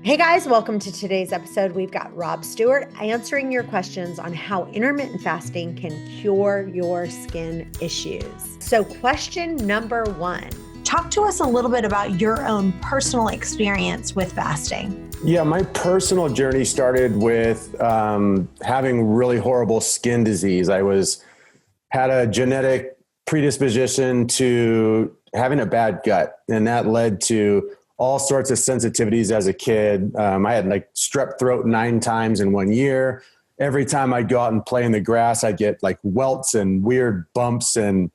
Hey guys, welcome to today's episode. We've got Rob Stuart answering your questions on how intermittent fasting can cure your skin issues. So question number one. Talk to us a little bit about your own personal experience with fasting. Yeah, my personal journey started with having really horrible skin disease. Had a genetic predisposition to having a bad gut, and that led to all sorts of sensitivities as a kid. I had like strep throat 9 times in 1 year. Every time I'd go out and play in the grass, I'd get like welts and weird bumps, and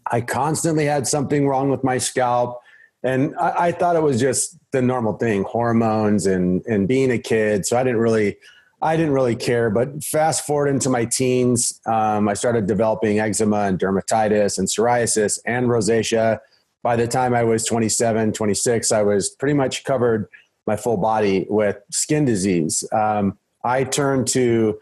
I constantly had something wrong with my scalp. And I thought it was just the normal thing, hormones and being a kid. So I didn't really care. But fast forward into my teens, I started developing eczema and dermatitis and psoriasis and rosacea. By the time I was 27, 26, I was pretty much covered my full body with skin disease. I turned to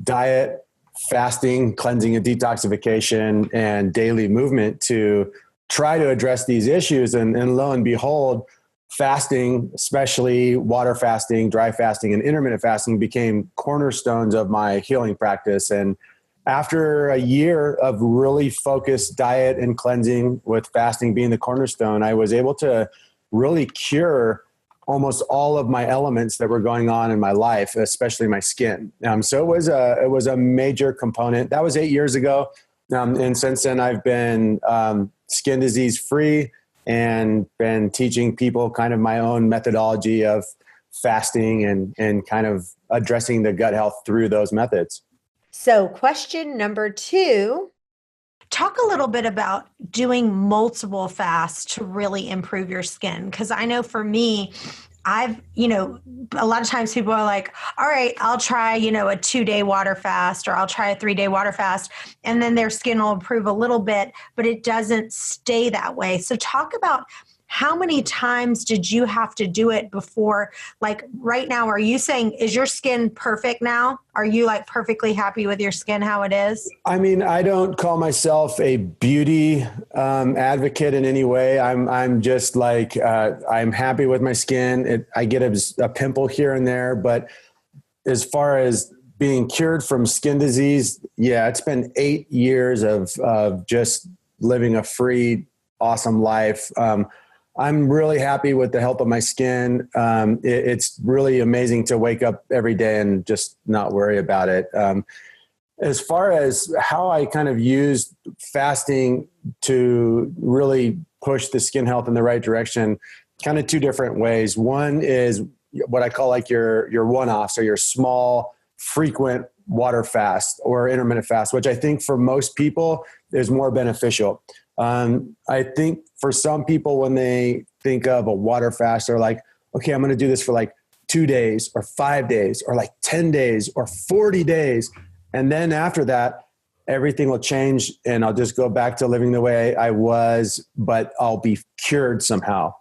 diet, fasting, cleansing and detoxification, and daily movement to try to address these issues. And lo and behold, fasting, especially water fasting, dry fasting, and intermittent fasting became cornerstones of my healing practice. And after a year of really focused diet and cleansing, with fasting being the cornerstone, I was able to really cure almost all of my elements that were going on in my life, especially my skin. So it was a major component. That was 8 years ago. And since then I've been skin disease free and been teaching people kind of my own methodology of fasting and kind of addressing the gut health through those methods. So question number two. Talk a little bit about doing multiple fasts to really improve your skin. Because I know for me, a lot of times people are like, all right, I'll try, a 2-day water fast, or I'll try a 3-day water fast. And then their skin will improve a little bit, but it doesn't stay that way. So talk about how many times did you have to do it before? Like right now, are you saying, is your skin perfect now? Are you like perfectly happy with your skin how it is? I mean, I don't call myself a beauty advocate in any way. I'm just like, I'm happy with my skin. I get a pimple here and there, but as far as being cured from skin disease, yeah, it's been 8 years of just living a free, awesome life. I'm really happy with the health of my skin. It's really amazing to wake up every day and just not worry about it. As far as how I kind of used fasting to really push the skin health in the right direction, kind of 2 different ways. One is what I call like your one-offs, or your small, frequent water fast or intermittent fast, which I think for most people is more beneficial. I think for some people, when they think of a water fast, they're like, okay, I'm going to do this for like 2 days or 5 days or like 10 days or 40 days. And then after that, everything will change and I'll just go back to living the way I was, but I'll be cured somehow.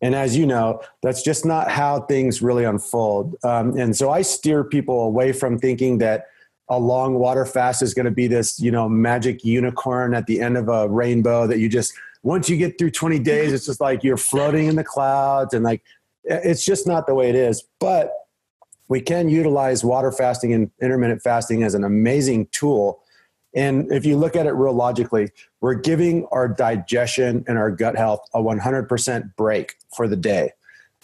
And as you know, that's just not how things really unfold. And so I steer people away from thinking that a long water fast is going to be this, magic unicorn at the end of a rainbow that you just, once you get through 20 days, it's just like you're floating in the clouds, and like, it's just not the way it is. But we can utilize water fasting and intermittent fasting as an amazing tool. And if you look at it real logically, we're giving our digestion and our gut health a 100% break for the day.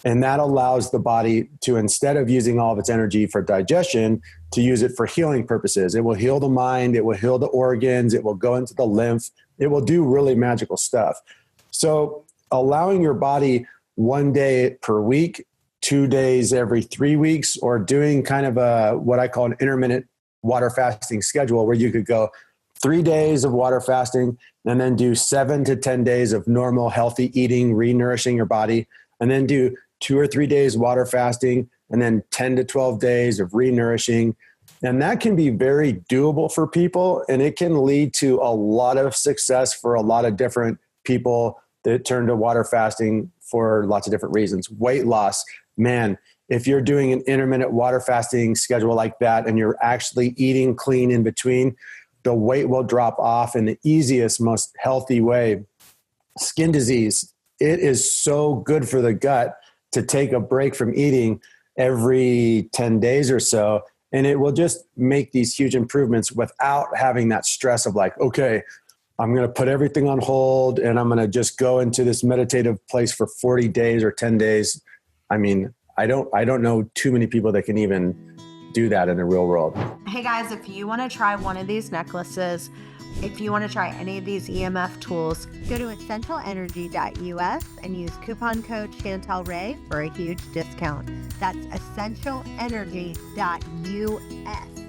And that allows the body to, instead of using all of its energy for digestion, to use it for healing purposes. It will heal the mind. It will heal the organs. It will go into the lymph. It will do really magical stuff. So allowing your body 1 day per week, 2 days every 3 weeks, or doing kind of what I call an intermittent water fasting schedule, where you could go 3 days of water fasting and then do 7 to 10 days of normal, healthy eating, re-nourishing your body, and then do 2 or 3 days water fasting, and then 10 to 12 days of re-nourishing. And that can be very doable for people, and it can lead to a lot of success for a lot of different people that turn to water fasting for lots of different reasons. Weight loss, man, if you're doing an intermittent water fasting schedule like that and you're actually eating clean in between, the weight will drop off in the easiest, most healthy way. Skin disease, it is so good for the gut to take a break from eating every 10 days or so. And it will just make these huge improvements without having that stress of like, okay, I'm going to put everything on hold and I'm going to just go into this meditative place for 40 days or 10 days. I mean, I don't know too many people that can even do that in the real world. Hey guys, if you want to try one of these necklaces, if you want to try any of these EMF tools, go to essentialenergy.us and use coupon code ChantelRay for a huge discount. That's essentialenergy.us.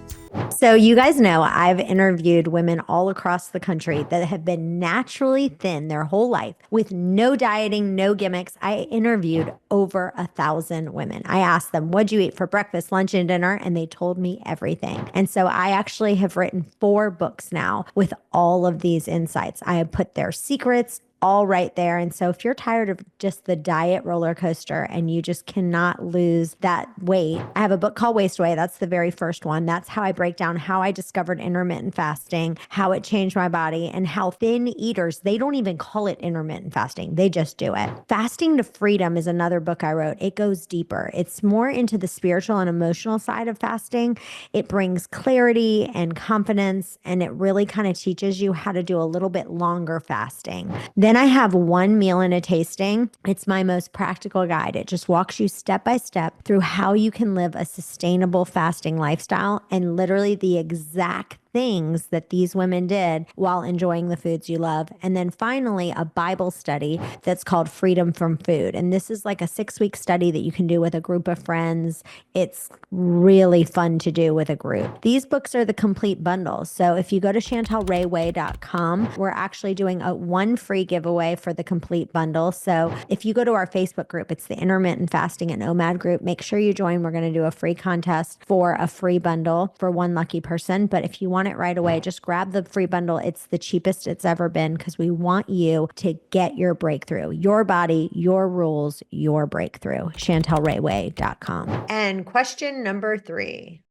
So you guys know I've interviewed women all across the country that have been naturally thin their whole life with no dieting, no gimmicks. I interviewed over 1,000 women. I asked them, what'd you eat for breakfast, lunch, and dinner? And they told me everything. And so I actually have written 4 books now with all of these insights. I have put their secrets all right there. And so if you're tired of just the diet roller coaster and you just cannot lose that weight, I have a book called Waste Away. That's the very first one. That's how I break down how I discovered intermittent fasting, how it changed my body, and how thin eaters, they don't even call it intermittent fasting. They just do it. Fasting to Freedom is another book I wrote. It goes deeper. It's more into the spiritual and emotional side of fasting. It brings clarity and confidence, and it really kind of teaches you how to do a little bit longer fasting. Then I have One Meal and a Tasting. It's my most practical guide. It just walks you step by step through how you can live a sustainable fasting lifestyle and literally the exact things that these women did while enjoying the foods you love. And then finally, a Bible study that's called Freedom from Food. And this is like a 6-week study that you can do with a group of friends. It's really fun to do with a group. These books are the complete bundle. So if you go to chantelrayway.com, we're actually doing one free giveaway for the complete bundle. So if you go to our Facebook group, it's the Intermittent Fasting and OMAD group, make sure you join. We're going to do a free contest for a free bundle for one lucky person. But if you want it right away, just grab the free bundle. It's the cheapest it's ever been because we want you to get your breakthrough, your body, your rules, your breakthrough. chantelrayway.com. And question number 3.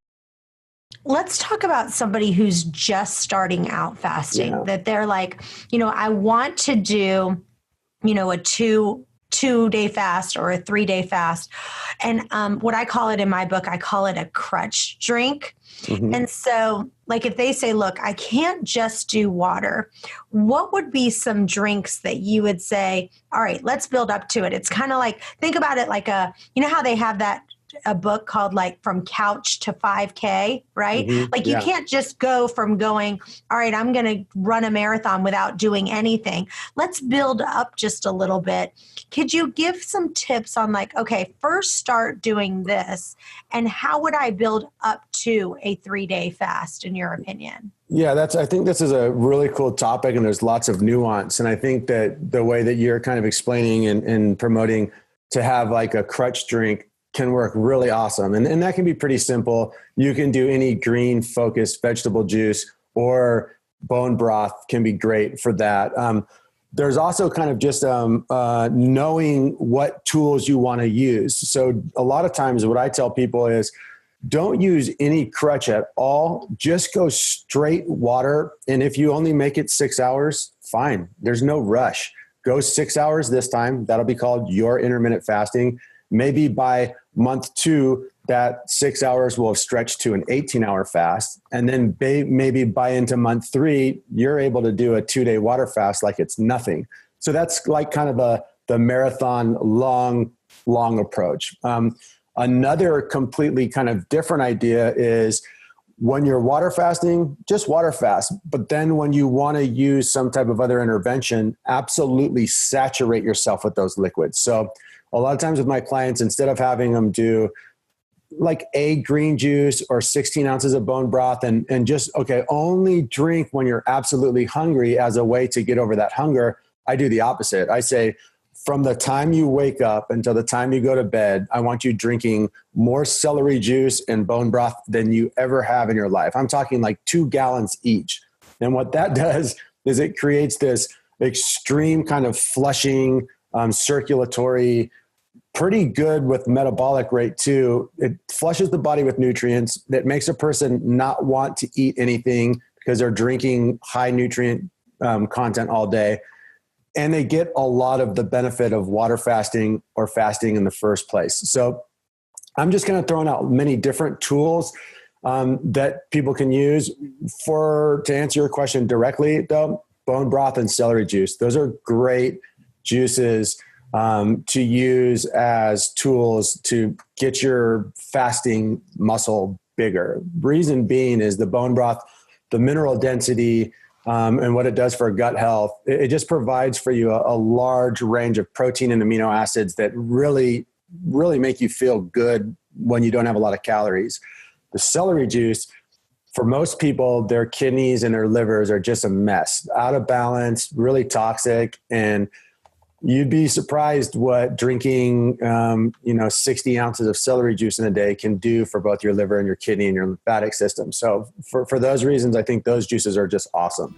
Let's talk about somebody who's just starting out fasting, that they're like, I want to do, a two-day fast or a 3-day fast. And what I call it in my book, I call it a crutch drink. Mm-hmm. And so like if they say, look, I can't just do water, what would be some drinks that you would say, all right, let's build up to it? It's kind of like, think about it like how they have a book called like From Couch to 5K, right? Mm-hmm. Like you can't just go from going, all right, I'm going to run a marathon without doing anything. Let's build up just a little bit. Could you give some tips on like, okay, first start doing this and how would I build up to a 3-day fast in your opinion? Yeah, I think this is a really cool topic and there's lots of nuance. And I think that the way that you're kind of explaining and promoting to have like a crutch drink can work really awesome. And that can be pretty simple. You can do any green focused vegetable juice or bone broth can be great for that. There's also kind of just knowing what tools you want to use. So a lot of times what I tell people is don't use any crutch at all. Just go straight water. And if you only make it 6 hours, fine. There's no rush. Go 6 hours this time. That'll be called your intermittent fasting. Maybe by month 2, that 6 hours will have stretched to an 18-hour fast. And then maybe by into month 3, you're able to do a 2-day water fast like it's nothing. So that's like kind of the marathon long approach. Another completely kind of different idea is when you're water fasting, just water fast. But then when you want to use some type of other intervention, absolutely saturate yourself with those liquids. So a lot of times with my clients, instead of having them do like a green juice or 16 ounces of bone broth and just, okay, only drink when you're absolutely hungry as a way to get over that hunger, I do the opposite. I say, from the time you wake up until the time you go to bed, I want you drinking more celery juice and bone broth than you ever have in your life. I'm talking like 2 gallons each. And what that does is it creates this extreme kind of flushing, circulatory, pretty good with metabolic rate too. It flushes the body with nutrients. That makes a person not want to eat anything because they're drinking high nutrient content all day. And they get a lot of the benefit of water fasting or fasting in the first place. So I'm just kind of throwing out many different tools that people can use to answer your question directly, though. Bone broth and celery juice. Those are great juices to use as tools to get your fasting muscle bigger. Reason being is the bone broth, the mineral density, and what it does for gut health, it just provides for you a large range of protein and amino acids that really, really make you feel good when you don't have a lot of calories. The celery juice, for most people, their kidneys and their livers are just a mess, out of balance, really toxic. And you'd be surprised what drinking, 60 ounces of celery juice in a day can do for both your liver and your kidney and your lymphatic system. So for those reasons, I think those juices are just awesome.